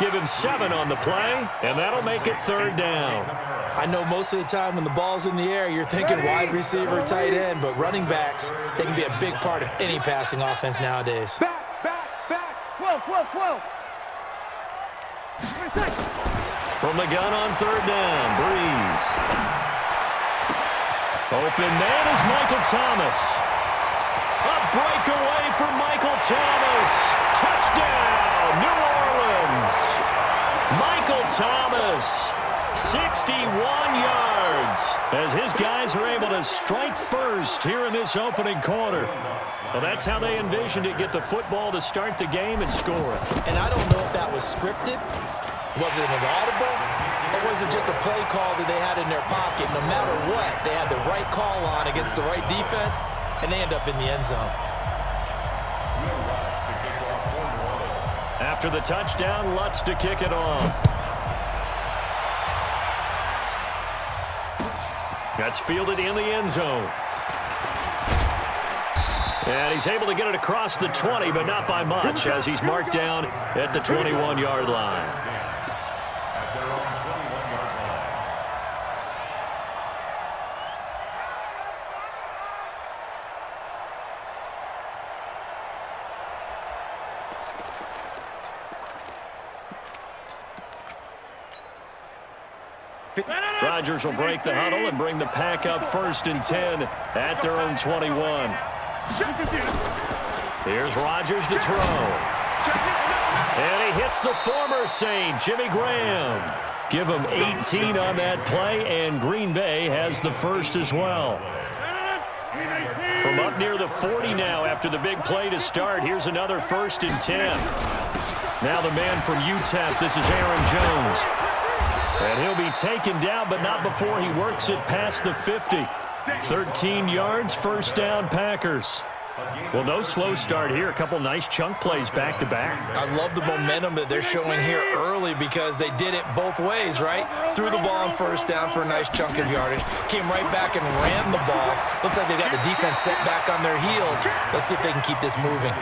Give him 7 on the play, and that'll make it 3rd down. I know most of the time when the ball's in the air, you're thinking wide receiver, tight end, but running backs, they can be a big part of any passing offense nowadays. Back. 12. From the gun on 3rd down, Breeze. Open man is Michael Thomas. A breakaway for Michael Thomas. Touchdown, New Orleans. Michael Thomas, 61 yards, as his guys are able to strike first here in this opening quarter. Well, that's how they envisioned it, get the football to start the game and score. And I don't know if that was scripted. Was it an audible? Or was it just a play call that they had in their pocket? No matter what, they had the right call on against the right defense, and they end up in the end zone. After the touchdown, Lutz to kick it off. That's fielded in the end zone. And he's able to get it across the 20, but not by much, as he's marked down at the 21-yard line. Rodgers will break the huddle and bring the pack up 1st and 10 at their own 21. Here's Rodgers to throw. And he hits the former Saint, Jimmy Graham. Give him 18 on that play, and Green Bay has the first as well. From up near the 40 now after the big play to start, here's another 1st and 10. Now the man from UTEP, this is Aaron Jones. And he'll be taken down, but not before he works it past the 50. 13 yards, 1st down, Packers. Well, no slow start here. A couple nice chunk plays back-to-back. I love the momentum that they're showing here early because they did it both ways, right? Threw the ball on 1st down for a nice chunk of yardage. Came right back and ran the ball. Looks like they got the defense set back on their heels. Let's see if they can keep this moving.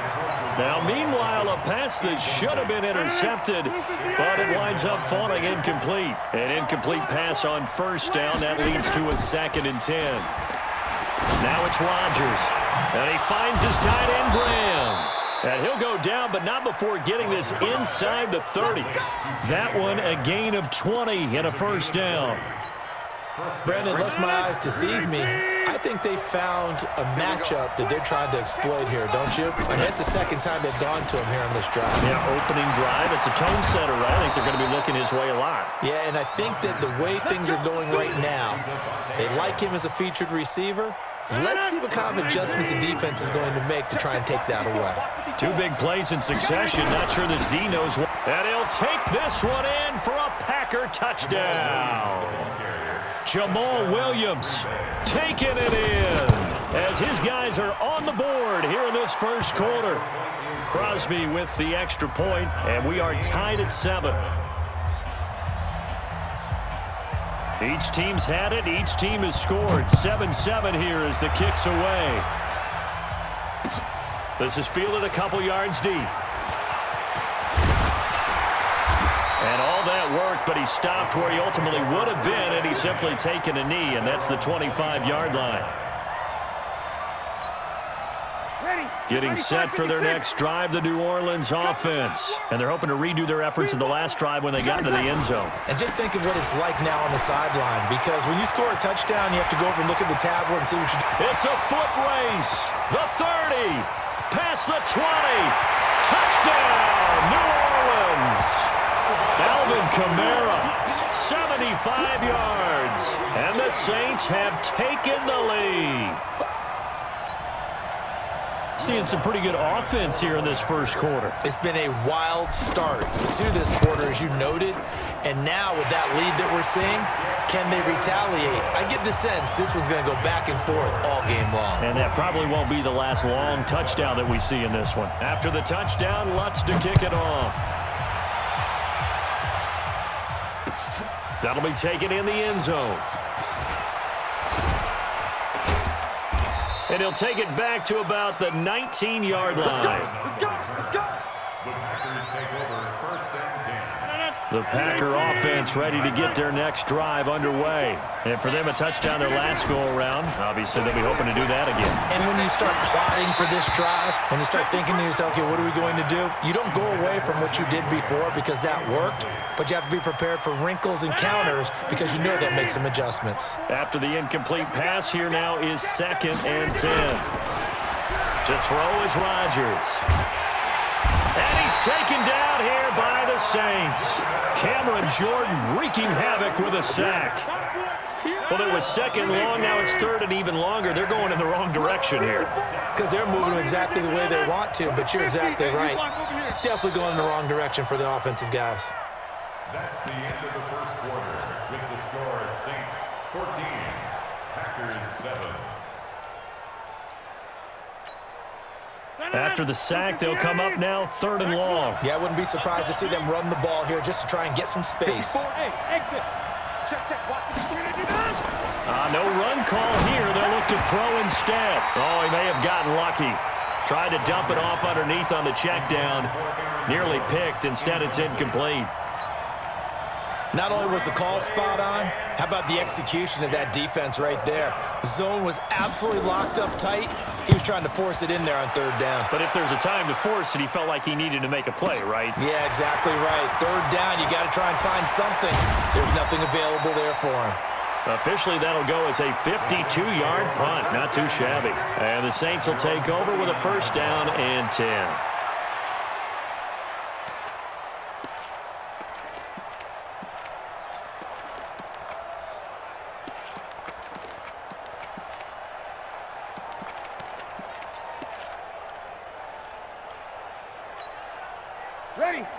Now, meanwhile, a pass that should have been intercepted, but it winds up falling incomplete. An incomplete pass on 1st down. That leads to a 2nd and 10. Now it's Rodgers. And he finds his tight end, Graham. And he'll go down, but not before getting this inside the 30. That one, a gain of 20 and a 1st down. Brandon, unless my eyes deceive me, I think they found a matchup that they're trying to exploit here, don't you? I mean, that's the 2nd time they've gone to him here on this drive. Yeah, opening drive. It's a tone setter, right? I think they're going to be looking his way a lot. Yeah, and I think that the way things are going right now, they like him as a featured receiver. Let's see what kind of adjustments the defense is going to make to try and take that away. 2 big plays in succession. Not sure this D knows what. And he'll take this one in for a Packer touchdown. Jamal Williams taking it in as his guys are on the board here in this 1st quarter. Crosby with the extra point, and we are tied at 7. Each team's had it. Each team has scored. 7-7 here as the kick's away. This is fielded a couple yards deep. And all that worked, but he stopped where he ultimately would have been, and he's simply taken a knee, and that's the 25-yard line. Getting set for their next drive, the New Orleans offense. And they're hoping to redo their efforts in the last drive when they got into the end zone. And just think of what it's like now on the sideline, because when you score a touchdown, you have to go over and look at the tablet and see what you do. It's a foot race. The 30. Past the 20. Touchdown, New Orleans. Alvin Kamara, 75 yards. And the Saints have taken the lead. Seeing some pretty good offense here in this 1st quarter. It's been a wild start to this quarter, as you noted. And now with that lead that we're seeing, can they retaliate? I get the sense this one's going to go back and forth all game long. And that probably won't be the last long touchdown that we see in this one. After the touchdown, Lutz to kick it off. That'll be taken in the end zone. And he'll take it back to about the 19-yard line. Let's go. The Packers take over 1st and 10. The Packer offense ready to get their next drive underway. And for them, a touchdown their last go-around. Obviously, they'll be hoping to do that again. And when you start plotting for this drive, when you start thinking to yourself, okay, what are we going to do? You don't go away from what you did before because that worked, but you have to be prepared for wrinkles and counters because you know they'll make some adjustments. After the incomplete pass, here now is 2nd and 10. To throw is Rodgers. And he's taken down here by the Saints. Cameron Jordan wreaking havoc with a sack. Well, it was 2nd long. Now it's 3rd and even longer. They're going in the wrong direction here. Because they're moving exactly the way they want to, but you're exactly right. Definitely going in the wrong direction for the offensive guys. That's the end of the first quarter with the score Saints 14, Packers 7. After the sack, they'll come up now 3rd and long. Yeah, I wouldn't be surprised to see them run the ball here just to try and get some space. Exit. Check. No run call here. They'll look to throw instead. Oh, he may have gotten lucky. Tried to dump it off underneath on the check down. Nearly picked. Instead, it's incomplete. Not only was the call spot on, how about the execution of that defense right there? The zone was absolutely locked up tight. He was trying to force it in there on 3rd down. But if there's a time to force it, he felt like he needed to make a play, right? Yeah, exactly right. 3rd down, you got to try and find something. There's nothing available there for him. Officially, that'll go as a 52-yard punt. Not too shabby. And the Saints will take over with a 1st down and 10.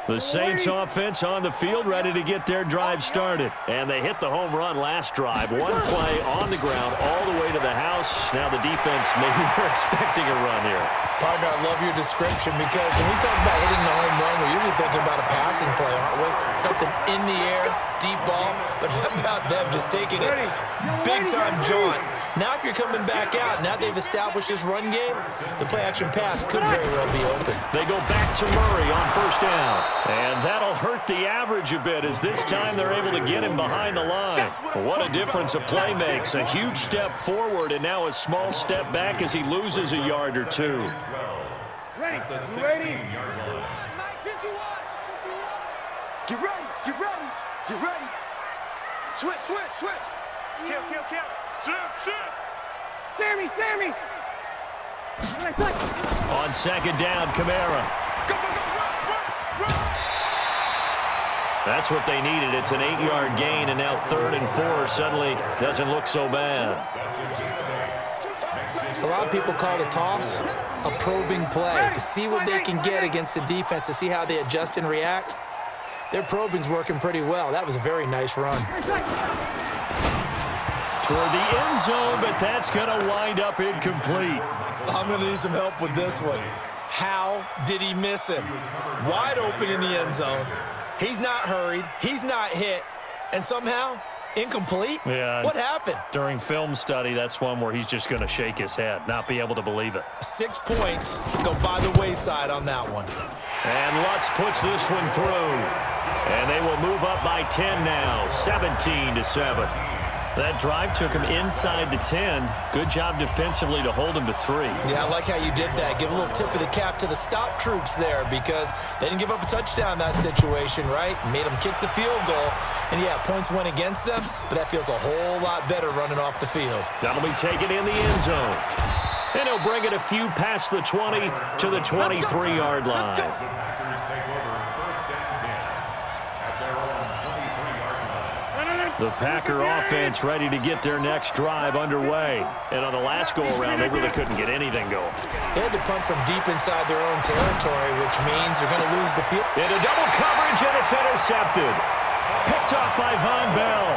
The Saints offense on the field ready to get their drive started. And they hit the home run last drive. One play on the ground all the way to the house. Now the defense, maybe they're expecting a run here. Partner, I love your description because when we talk about hitting the home run, we're usually thinking about a passing play, aren't we? Something in the air, deep ball. But how about them just taking it big-time jaunt? Now if you're coming back out, now they've established this run game, the play-action pass could very well be open. They go back to Murray on 1st down. And that'll hurt the average a bit as this time they're able to get him behind the line. What a difference a play makes. A huge step forward and now a small step back as he loses a yard or two. Ready. You ready? Get ready. Switch. Kill. Sammy. On 2nd down, Kamara. Go. That's what they needed. It's an 8-yard gain, and now 3rd and 4 suddenly doesn't look so bad. A lot of people call the toss a probing play to see what they can get against the defense, to see how they adjust and react. Their probing's working pretty well. That was a very nice run. Toward the end zone, but that's going to wind up incomplete. I'm going to need some help with this one. How did he miss him? Wide open in the end zone. He's not hurried. He's not hit. And somehow, incomplete? Yeah. What happened? During film study, that's one where he's just going to shake his head, not be able to believe it. 6 points go by the wayside on that one. And Lutz puts this one through. And they will move up by 10 now, 17-7. That drive took him inside the 10. Good job defensively to hold him to 3. Yeah, I like how you did that. Give a little tip of the cap to the stop troops there because they didn't give up a touchdown in that situation, right? Made them kick the field goal. And, yeah, points went against them, but that feels a whole lot better running off the field. That'll be taken in the end zone. And he'll bring it a few past the 20 to the 23-yard line. The Packer offense ready to get their next drive underway. And on the last go-around, they really couldn't get anything going. They had to punt from deep inside their own territory, which means they're going to lose the field. Into double coverage, and it's intercepted. Picked off by Von Bell.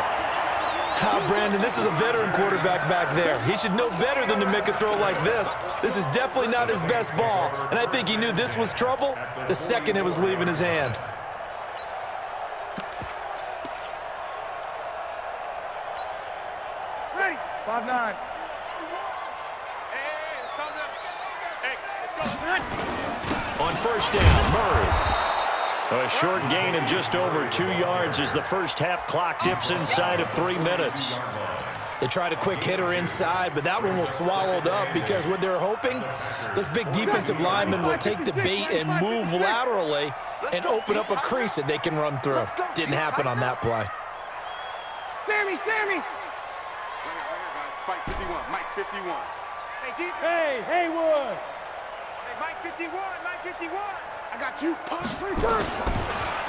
Brandon, this is a veteran quarterback back there. He should know better than to make a throw like this. This is definitely not his best ball, and I think he knew this was trouble the second it was leaving his hand. Ready. 5-9. On 1st down, Murray. A short gain of just over 2 yards as the first half clock dips inside of 3 minutes. They tried a quick hitter inside, but that one was swallowed up because what they're hoping, those big defensive linemen will take the bait and move laterally and open up a crease that they can run through. Didn't happen on that play. Sammy! Right here, guys. Mike 51. Mike 51. Hey, Haywood! Hey, Mike 51. Mike 51. I got you.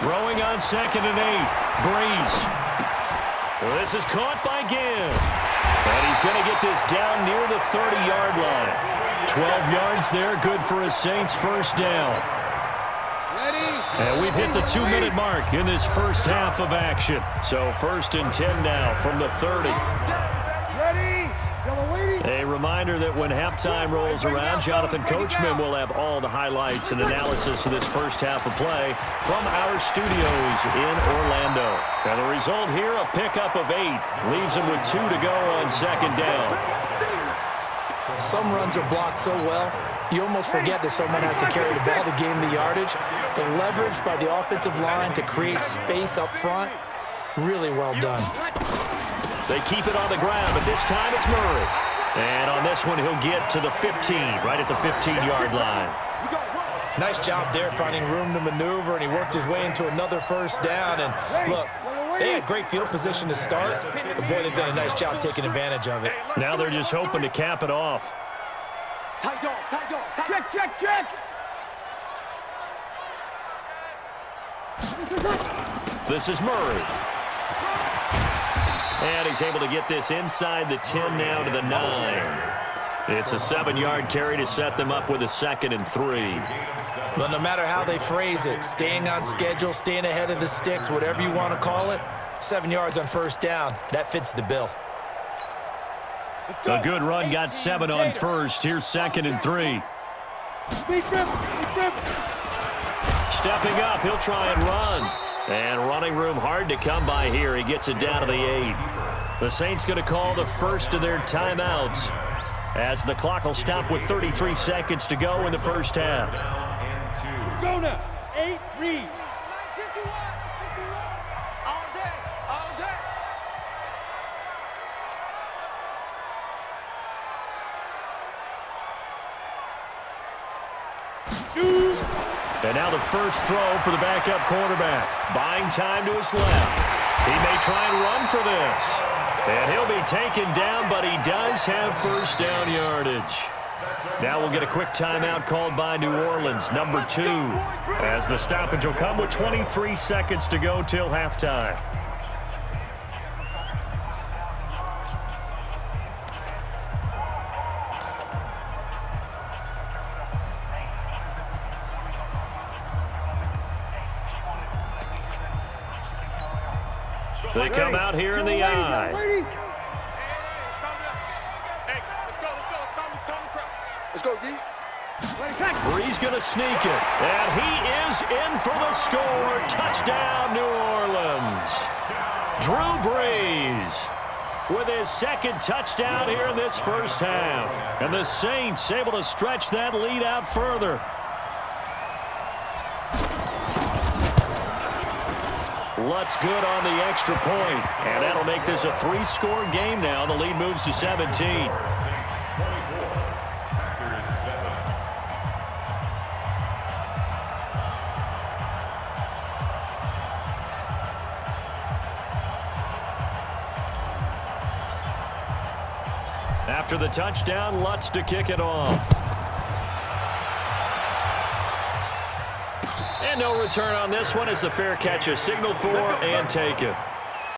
Throwing on 2nd and 8. Breeze. This is caught by Gibb. And he's going to get this down near the 30-yard line. 12 yards there, good for a Saints first down. And we've hit the 2-minute mark in this first half of action. So 1st and 10 now from the 30. A reminder that when halftime rolls around, Jonathan Coachman will have all the highlights and analysis of this first half of play from our studios in Orlando. And the result here, a pickup of 8. Leaves him with 2 to go on 2nd down. Some runs are blocked so well, you almost forget that someone has to carry the ball to gain the yardage. The leverage by the offensive line to create space up front, really well done. They keep it on the ground, but this time it's Murray. And on this one, he'll get to the 15, right at the 15-yard line. Nice job there finding room to maneuver, and he worked his way into another first down. And look, they had great field position to start, but boy, they've done a nice job taking advantage of it. Now they're just hoping to cap it off. Tight dog. Check. This is Murray. And he's able to get this inside the 10 now to the 9. It's a 7-yard carry to set them up with a 2nd and 3. But no matter how they phrase it, staying on schedule, staying ahead of the sticks, whatever you want to call it, 7 yards on first down, that fits the bill. A good run got 7 on first. Here's 2nd and 3. Stepping up, he'll try and run. And running room hard to come by here. He gets it down to the 8. The Saints going to call the first of their timeouts as the clock will stop with 33 seconds to go in the first half. Go now. 8, read. And now the first throw for the backup quarterback. Buying time to his left. He may try and run for this. And he'll be taken down, but he does have first down yardage. Now we'll get a quick timeout called by New Orleans, number 2, as the stoppage will come with 23 seconds to go till halftime. They come out here in the eye. Let's go, D. Breeze going to sneak it. And he is in for the score. Touchdown, New Orleans. Drew Brees with his 2nd touchdown here in this first half. And the Saints able to stretch that lead out further. Lutz good on the extra point, and that'll make this a 3-score game now. The lead moves to 17. After the touchdown, Lutz to kick it off. And no return on this one as the fair catch is signaled for and taken.